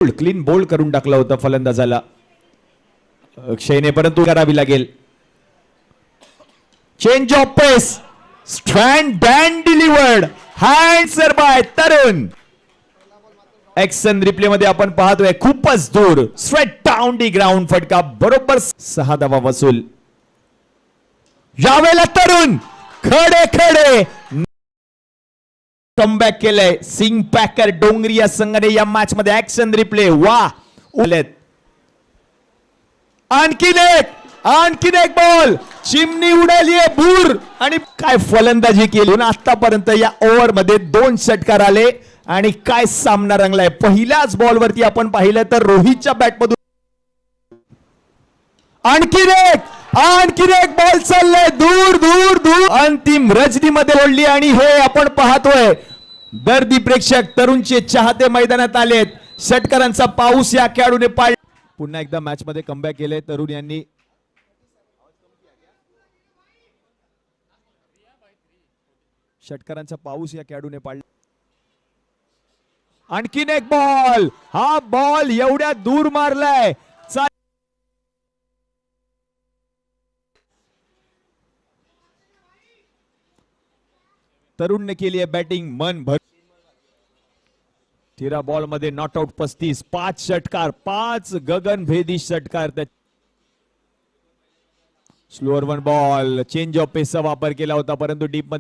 Clean bowled करून टाकला होता फलंदाजाला अक्षयने, परंतु करावी लागेल. Change of pace, stand and delivered, हँड्सर बाय तरुण. एक्शन रिप्ले मध्ये आपण पाहतोय खूपच दूर, स्ट्रेट डाऊन दी ग्राउंड, फटका बरोबर 6 धावा वसूल. यावेळेला तरुण खडे खडे कमबॅक केलंय. सिंग पॅकर डोंगरी या संघाने या मॅच मध्ये. ऍक्शन रिप्ले, वा उलेत. आणखीन एक बॉल, चिमणी उडाली भूर, आणि काय फलंदाजी केली आतापर्यंत. या ओव्हर मध्ये 2 षटकार आले आणि काय सामना रंगलाय. पहिल्याच बॉल वरती आपण पाहिलं तर रोहितच्या बॅट मधून आणखीन एक बॉल चाललाय दूर दूर दूर, अंतिम रजनी मध्ये ओढली. आणि हे आपण पाहतोय दर्दी प्रेक्षक, तरुणचे चाहते मैदानात आलेत. षटकारांचा पाऊस या खेळाडूने पाळ. पुन्हा एकदा मॅच मध्ये कमबॅक केले तरुण यांनी. षटकारांचा पाऊस या खेळाडूने पाळला. आणखीन एक बॉल, हा बॉल एवढ्या दूर मारलाय. तरुणने केली आहे बॅटिंग मन भर. 13 बॉल मध्ये नॉट आउट 35, 5 षटकार, 5 गगनभेदी षटकार. स्लोअर 1 बॉल, चेंज ऑफ पेसचा वापर केला होता परंतु डीप मध्ये